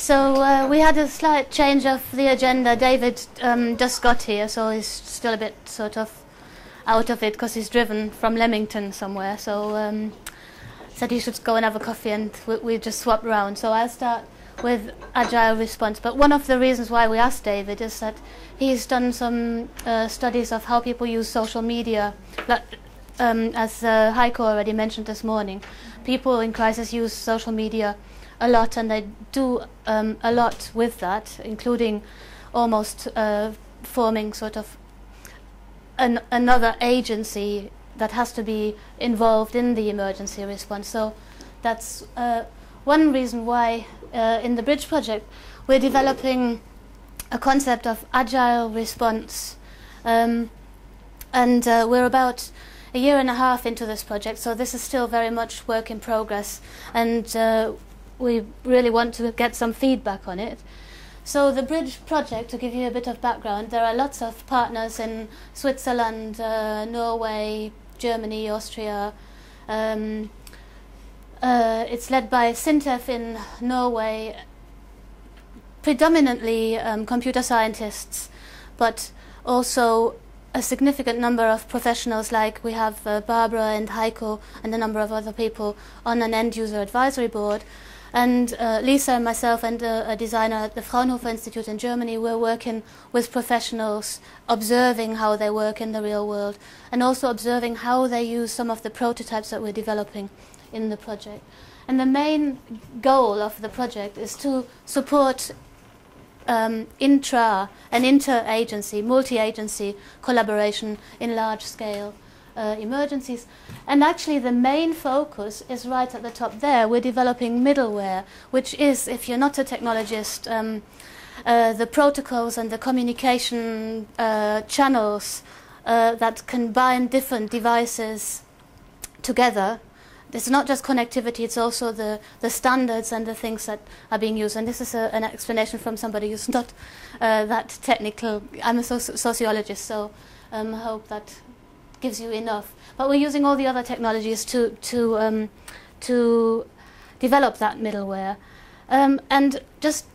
So we had a slight change of the agenda. David just got here, so he's still a bit sort of out of it because he's driven from Leamington somewhere. So said he should go and have a coffee, and we just swapped around. So I'll start with agile response. But one of the reasons why we asked David is that he's done some studies of how people use social media. As Heiko already mentioned this morning, people in crisis use social media a lot, and they do a lot with that, including almost forming sort of another agency that has to be involved in the emergency response. So that's one reason why in the Bridge project we're developing a concept of agile response, and we're about a year and a half into this project, so this is still very much work in progress, and we really want to get some feedback on it. So the Bridge project, to give you a bit of background, there are lots of partners in Switzerland, Norway, Germany, Austria. It's led by Sintef in Norway, predominantly computer scientists, but also a significant number of professionals, like we have Barbara and Heiko and a number of other people on an end-user advisory board. And Lisa and myself and a designer at the Fraunhofer Institute in Germany, we're working with professionals, observing how they work in the real world, and also observing how they use some of the prototypes that we're developing in the project. And the main goal of the project is to support intra- and inter-agency, multi-agency collaboration in large-scale emergencies. And actually the main focus is right at the top there. We're developing middleware, which is, if you're not a technologist, the protocols and the communication channels that can bind different devices together. It's not just connectivity, it's also the standards and the things that are being used. And this is an explanation from somebody who's not that technical. I'm a sociologist, so I hope that gives you enough. But we're using all the other technologies to develop that middleware. And just,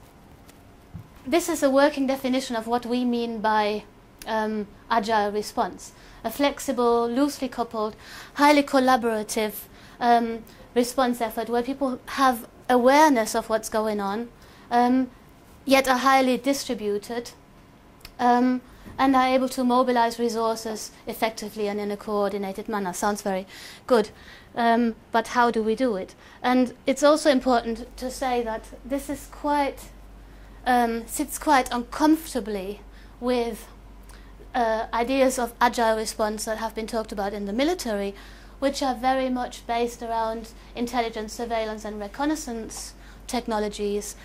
this is a working definition of what we mean by agile response. A flexible, loosely coupled, highly collaborative response effort where people have awareness of what's going on, yet are highly distributed, and are able to mobilize resources effectively and in a coordinated manner. Sounds very good, but how do we do it? And it's also important to say that this is quite, sits quite uncomfortably with ideas of agile response that have been talked about in the military, which are very much based around intelligence, surveillance and reconnaissance technologies.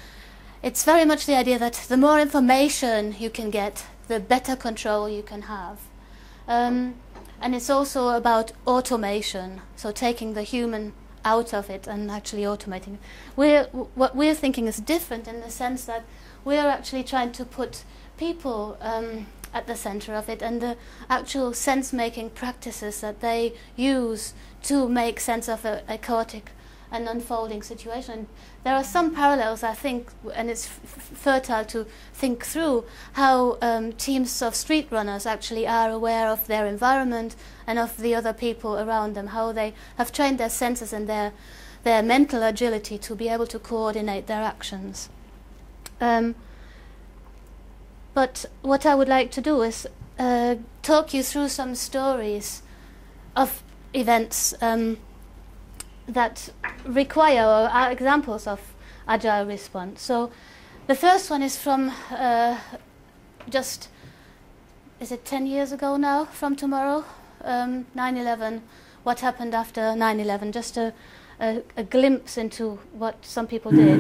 It's very much the idea that the more information you can get, the better control you can have. And it's also about automation, so taking the human out of it and actually automating it. What we're thinking is different in the sense that we're actually trying to put people at the center of it, and the actual sense-making practices that they use to make sense of a chaotic and unfolding situation. There are some parallels, I think, and it's fertile to think through how teams of street runners actually are aware of their environment and of the other people around them, how they have trained their senses and their mental agility to be able to coordinate their actions. But what I would like to do is talk you through some stories of events that require or are examples of agile response. So the first one is from just, is it 10 years ago now, from tomorrow? 9/11, what happened after 9/11, just a glimpse into what some people did.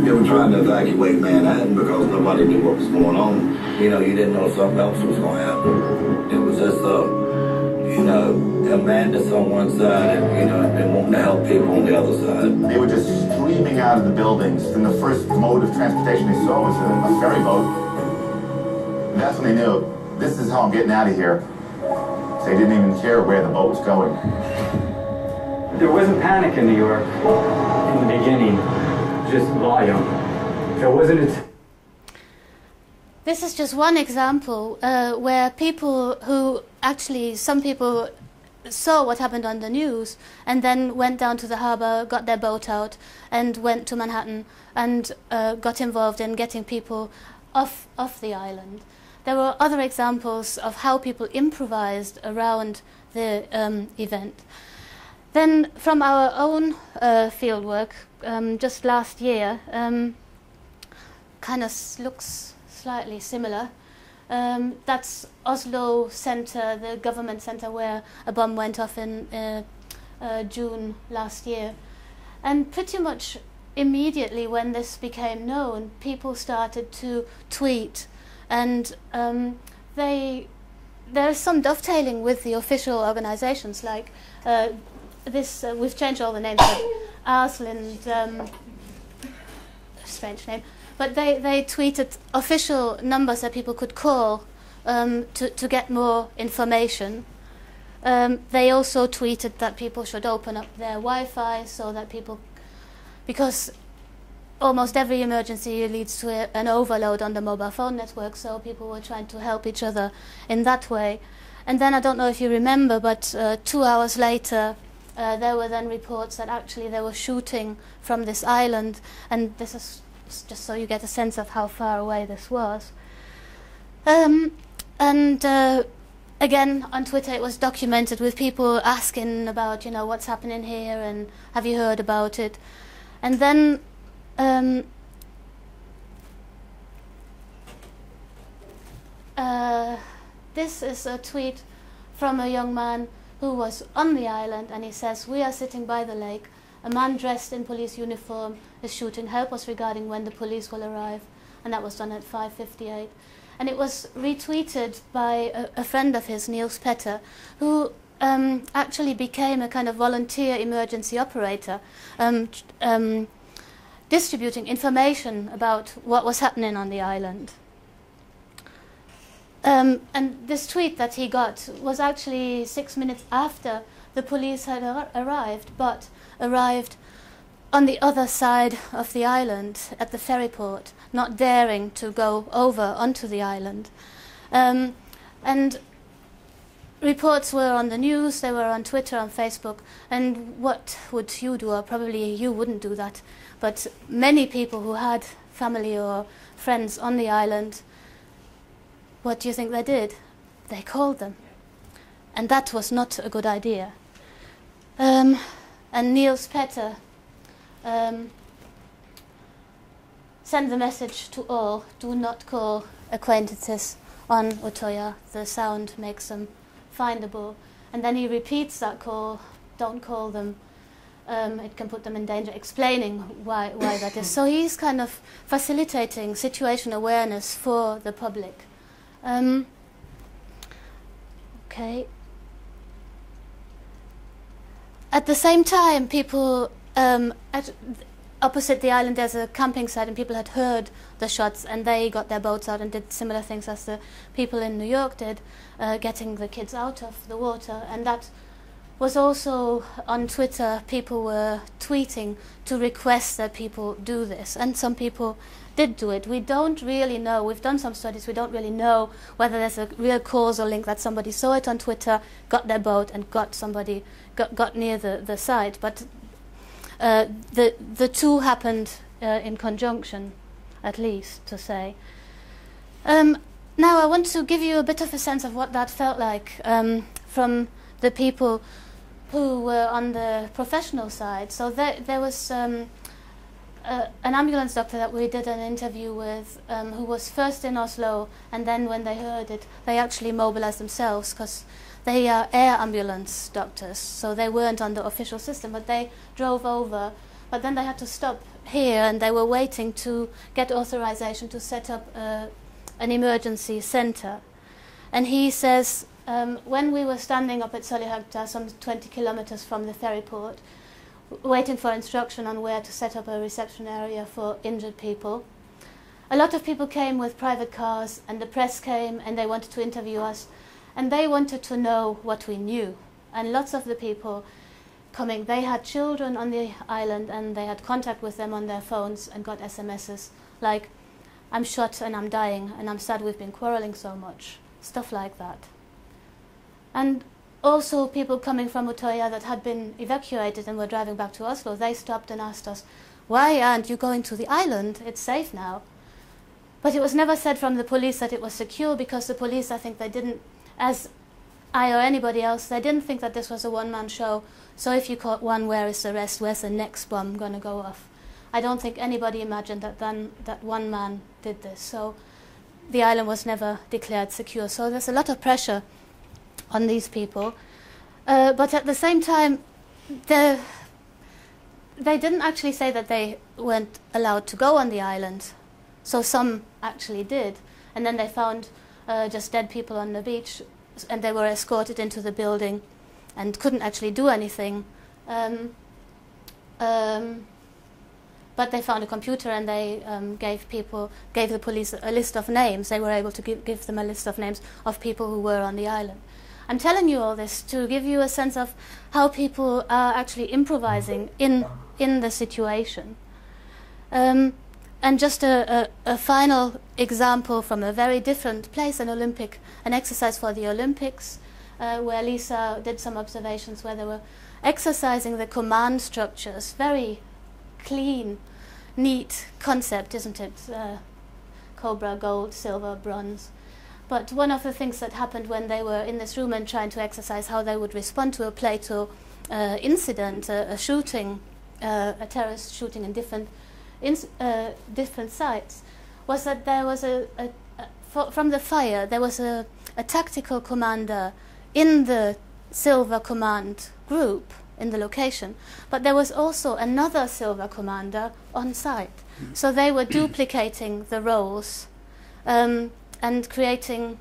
They were trying to evacuate Manhattan because nobody knew what was going on. You know, you didn't know something else was going to happen. It was just, you know, a madness on one side and, you know, and wanting to help people on the other side. They were just streaming out of the buildings, and the first mode of transportation they saw was a ferry boat. And that's when they knew, this is how I'm getting out of here. So they didn't even care where the boat was going. There wasn't panic in New York in the beginning. just lie on them. If it wasn't This is just one example where people who actually, some people saw what happened on the news and then went down to the harbour, got their boat out and went to Manhattan and got involved in getting people off the island. There were other examples of how people improvised around the event. Then from our own fieldwork, just last year, kind of looks slightly similar. That's Oslo Centre, the government centre where a bomb went off in June last year. And pretty much immediately when this became known, people started to tweet, and there's some dovetailing with the official organisations, like we've changed all the names, but Arsland, strange name, but they tweeted official numbers that people could call to get more information. They also tweeted that people should open up their Wi-Fi so that people, because almost every emergency leads to an overload on the mobile phone network, so people were trying to help each other in that way. And then I don't know if you remember, but 2 hours later there were then reports that actually they were shooting from this island, and this is just so you get a sense of how far away this was. Again, on Twitter it was documented with people asking about, you know, what's happening here and have you heard about it? And then this is a tweet from a young man who was on the island, and he says, "We are sitting by the lake. A man dressed in police uniform is shooting. Help us regarding when the police will arrive." And that was done at 5:58. And it was retweeted by a friend of his, Niels Petter, who actually became a kind of volunteer emergency operator, distributing information about what was happening on the island. And this tweet that he got was actually 6 minutes after the police had arrived, but arrived on the other side of the island at the ferry port, not daring to go over onto the island. And reports were on the news, they were on Twitter, on Facebook, and what would you do? Or probably you wouldn't do that, but many people who had family or friends on the island, what do you think they did? They called them. And that was not a good idea. And Niels Petter send the message to all: do not call acquaintances on Utøya. The sound makes them findable. And then he repeats that call: don't call them. It can put them in danger, explaining why that is. So he's kind of facilitating situation awareness for the public. Okay. At the same time, people opposite the island, there's a camping site, and people had heard the shots, and they got their boats out and did similar things as the people in New York did, getting the kids out of the water. And that was also on Twitter. People were tweeting to request that people do this, and some people did do it. We don't really know. We've done some studies. We don't really know whether there's a real causal link, that somebody saw it on Twitter, got their boat, and got near the site. But the two happened in conjunction, at least, to say. Now I want to give you a bit of a sense of what that felt like from the people who were on the professional side. So there was an ambulance doctor that we did an interview with, who was first in Oslo, and then when they heard it, they actually mobilized themselves, because they are air ambulance doctors, so they weren't on the official system, but they drove over. But then they had to stop here, and they were waiting to get authorization to set up an emergency center. And he says, when we were standing up at Sølihøgta, some 20 kilometers from the ferry port, waiting for instruction on where to set up a reception area for injured people, a lot of people came with private cars, and the press came, and they wanted to interview us, and they wanted to know what we knew. And lots of the people coming. They had children on the island and they had contact with them on their phones and got SMSs like, I'm shot and I'm dying and I'm sad we've been quarreling so much. Stuff like that. And also people coming from Utøya that had been evacuated and were driving back to Oslo, they stopped and asked us, why aren't you going to the island? It's safe now. But it was never said from the police that it was secure, because the police, I think they didn't, as I or anybody else, they didn't think that this was a one-man show. So if you caught one, where is the rest? Where's the next bomb going to go off? I don't think anybody imagined that that one man did this. So the island was never declared secure. So there's a lot of pressure on these people. But at the same time, they didn't actually say that they weren't allowed to go on the island. So some actually did. And then they found just dead people on the beach, and they were escorted into the building and couldn't actually do anything. But they found a computer and they gave the police a list of names. They were able to give them a list of names of people who were on the island. I'm telling you all this to give you a sense of how people are actually improvising in the situation. And just a final example from a very different place, an exercise for the Olympics, where Lisa did some observations where they were exercising the command structures. Very clean, neat concept, isn't it? Cobra, gold, silver, bronze. But one of the things that happened when they were in this room and trying to exercise how they would respond to a Plato incident, a shooting, a terrorist shooting in different sites, was that there was from the fire there was a tactical commander in the Silver Command group in the location, but there was also another Silver commander on site. So they were duplicating the roles and creating,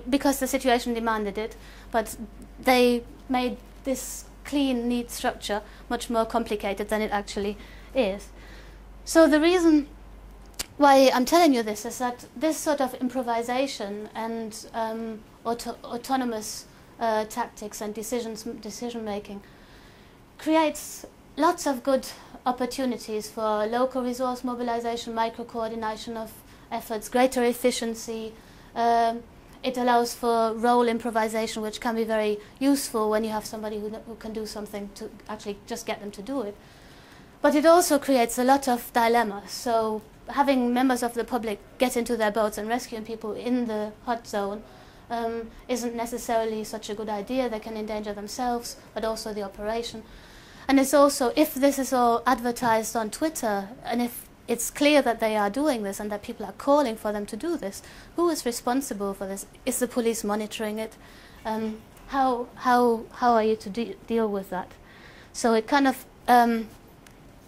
because the situation demanded it, but they made this clean, neat structure much more complicated than it actually is. So the reason why I'm telling you this is that this sort of improvisation and autonomous tactics and decision making creates lots of good opportunities for local resource mobilization, micro-coordination of efforts, greater efficiency. It allows for role improvisation, which can be very useful when you have somebody who can do something to actually just get them to do it. But it also creates a lot of dilemmas. So having members of the public get into their boats and rescuing people in the hot zone isn't necessarily such a good idea. They can endanger themselves, but also the operation. And it's also, if this is all advertised on Twitter, and if it's clear that they are doing this and that people are calling for them to do this, who is responsible for this? Is the police monitoring it? How are you to deal with that? So it kind of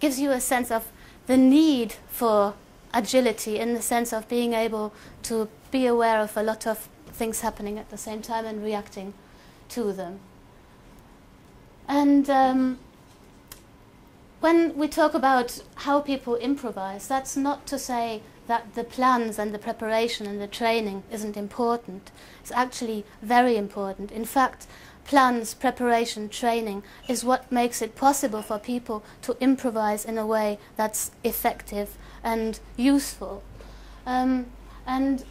gives you a sense of the need for agility, in the sense of being able to be aware of a lot of things happening at the same time and reacting to them. And when we talk about how people improvise, that's not to say that the plans and the preparation and the training isn't important. It's actually very important. In fact, plans, preparation, training is what makes it possible for people to improvise in a way that's effective and useful. And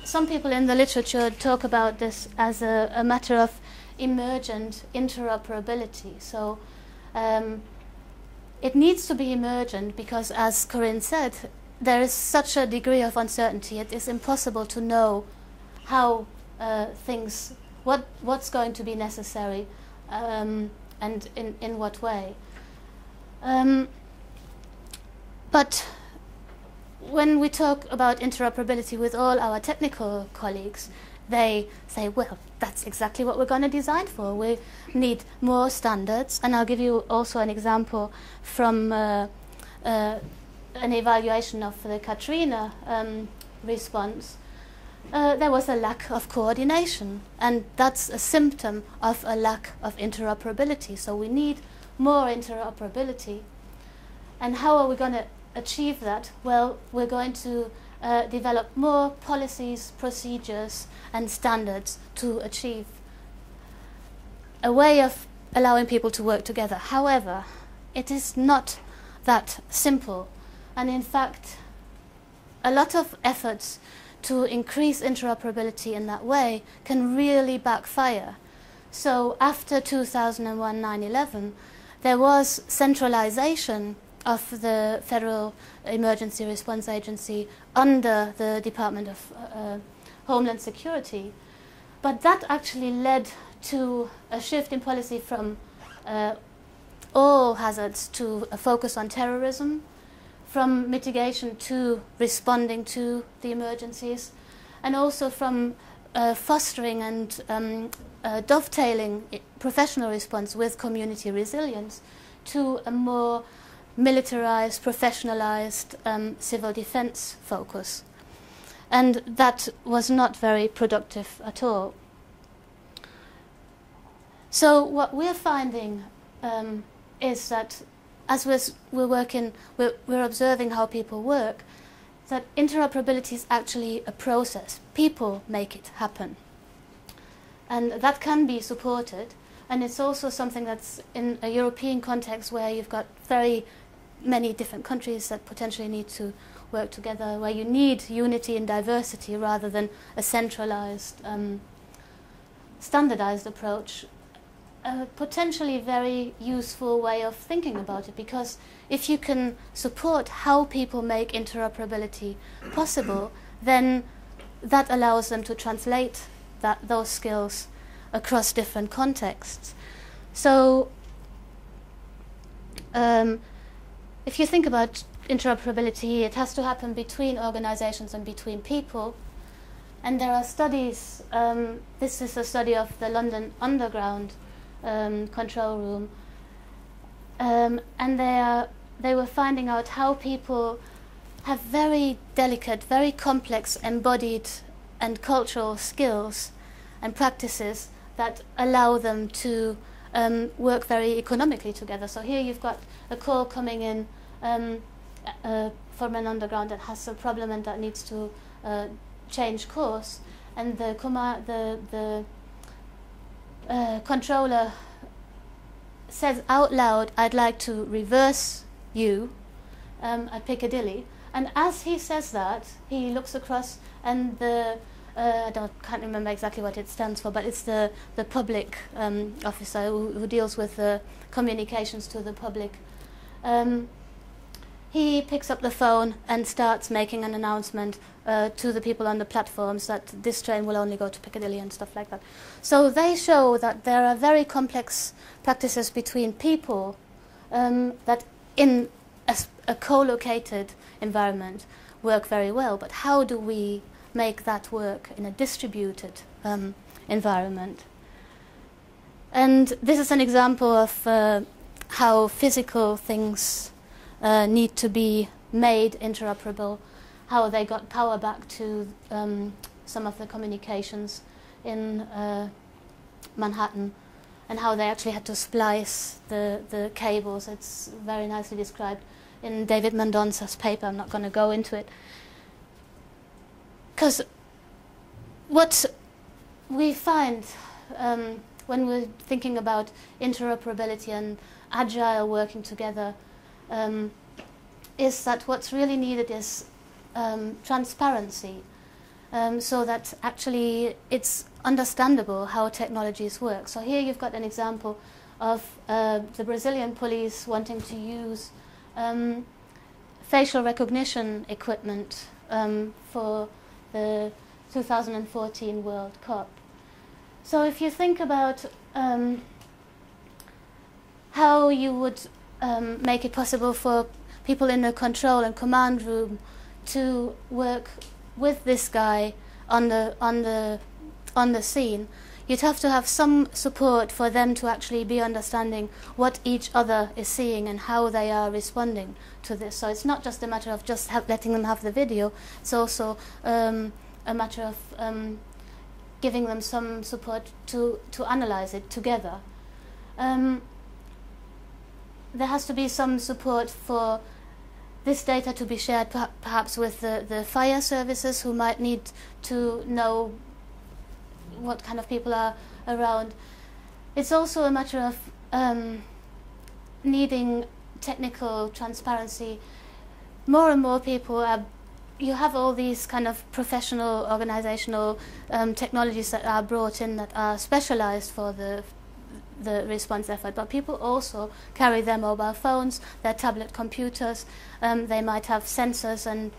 some people in the literature talk about this as a matter of emergent interoperability. So it needs to be emergent because, as Corinne said, there is such a degree of uncertainty. It is impossible to know how what's going to be necessary and in what way. But when we talk about interoperability with all our technical colleagues, they say, well, that's exactly what we're going to design for. We need more standards. And I'll give you also an example from an evaluation of the Katrina response. There was a lack of coordination, and that's a symptom of a lack of interoperability. So we need more interoperability. And how are we going to achieve that? Well, we're going to develop more policies, procedures and standards to achieve a way of allowing people to work together. However, it is not that simple, and in fact a lot of efforts to increase interoperability in that way can really backfire. So after 2001 9/11, there was centralization of the Federal Emergency Response Agency under the Department of Homeland Security, but that actually led to a shift in policy from all hazards to a focus on terrorism, from mitigation to responding to the emergencies, and also from fostering and dovetailing professional response with community resilience to a more militarized, professionalized civil defense focus. And that was not very productive at all. So what we're finding is that as we're observing how people work, that interoperability is actually a process. People make it happen. And that can be supported. And it's also something that's in a European context where you've got very many different countries that potentially need to work together, where you need unity and diversity rather than a centralized, standardized approach. A potentially very useful way of thinking about it, because if you can support how people make interoperability possible, then that allows them to translate those skills across different contexts. So if you think about interoperability, it has to happen between organizations and between people. And there are studies, this is a study of the London Underground control room, and they were finding out how people have very delicate, very complex embodied and cultural skills and practices that allow them to work very economically together. So here you've got a call coming in from an underground that has a problem and that needs to change course, and the controller says out loud, "I'd like to reverse you at Piccadilly." And as he says that, he looks across, and can't remember exactly what it stands for, but it's the public officer who deals with the communications to the public. He picks up the phone and starts making an announcement to the people on the platforms that this train will only go to Piccadilly and stuff like that. So they show that there are very complex practices between people that in a co-located environment work very well. But how do we make that work in a distributed environment? And this is an example of how physical things need to be made interoperable, how they got power back to some of the communications in Manhattan, and how they actually had to splice the cables. It's very nicely described in David Mendonca's paper. I'm not going to go into it. Because what we find when we're thinking about interoperability and agile working together is that what's really needed is transparency, so that actually it's understandable how technologies work. So here you've got an example of the Brazilian police wanting to use facial recognition equipment for the 2014 World Cup. So if you think about how you would make it possible for people in the control and command room to work with this guy on the scene, you'd have to have some support for them to actually be understanding what each other is seeing and how they are responding to this. So it's not just a matter of just letting them have the video, it's also a matter of giving them some support to analyze it together. There has to be some support for this data to be shared perhaps with the fire services, who might need to know what kind of people are around. It's also a matter of needing technical transparency. More and more people are, you have all these kind of professional, organizational technologies that are brought in that are specialized for the response effort, but people also carry their mobile phones, their tablet computers, they might have sensors and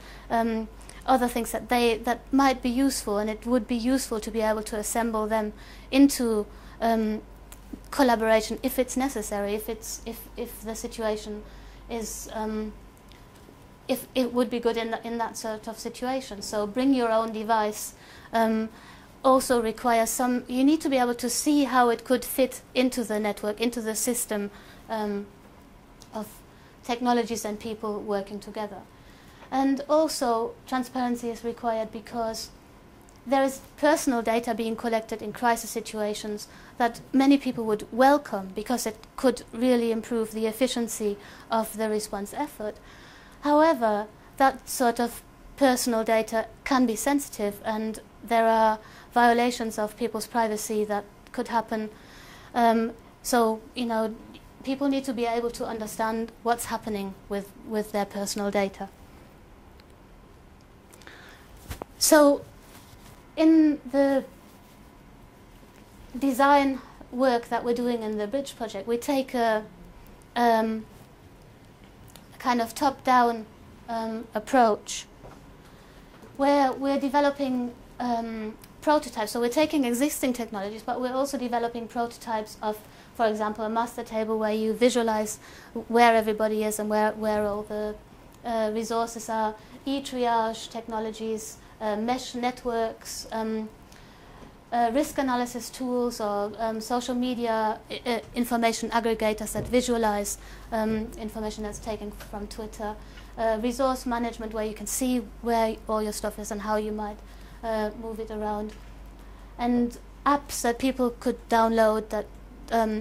other things that might be useful, and it would be useful to be able to assemble them into collaboration if it's necessary, if the situation is if it would be good in that sort of situation. So bring your own device also requires some, you need to be able to see how it could fit into the network, into the system of technologies and people working together. And also transparency is required because there is personal data being collected in crisis situations that many people would welcome because it could really improve the efficiency of the response effort. However, that sort of personal data can be sensitive, and there are violations of people's privacy that could happen. So, you know, people need to be able to understand what's happening with their personal data. So, in the design work that we're doing in the Bridge project, we take a kind of top-down approach where we're developing prototypes. So we're taking existing technologies, but we're also developing prototypes of, for example, a master table where you visualize where everybody is and where all the resources are, e-triage technologies, mesh networks, risk analysis tools, or social media information aggregators that visualize information that's taken from Twitter, resource management where you can see where all your stuff is and how you might move it around, and apps that people could download that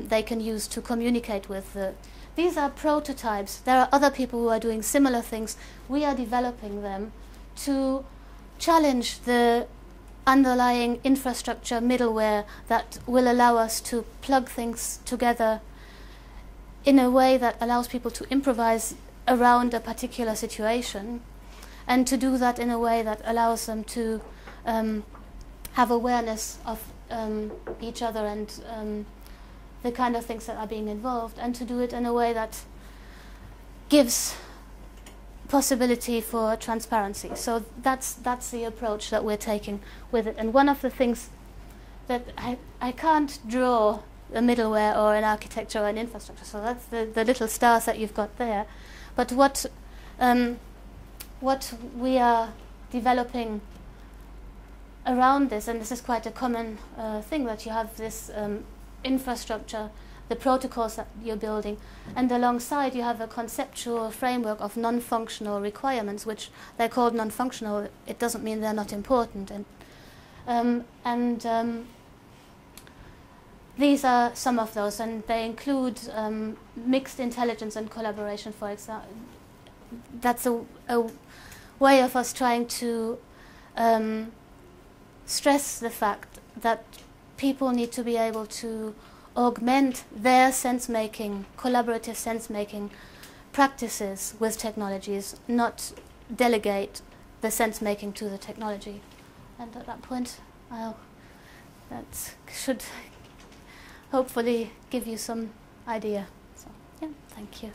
they can use to communicate with. These are prototypes. There are other people who are doing similar things. We are developing them to challenge the underlying infrastructure middleware that will allow us to plug things together in a way that allows people to improvise around a particular situation, and to do that in a way that allows them to have awareness of each other and the kind of things that are being involved, and to do it in a way that gives possibility for transparency. So that's the approach that we're taking with it. And one of the things that I can't draw a middleware or an architecture or an infrastructure, so that's the little stars that you've got there. But what we are developing around this, and this is quite a common thing, that you have this infrastructure, the protocols that you're building, and alongside you have a conceptual framework of non-functional requirements, which they're called non-functional. It doesn't mean they're not important, and these are some of those, and they include mixed intelligence and collaboration, for example. That's a way of us trying to stress the fact that people need to be able to augment their sense-making, collaborative sense-making practices with technologies, not delegate the sense-making to the technology. And at that point, that should hopefully give you some idea. So, yeah, thank you.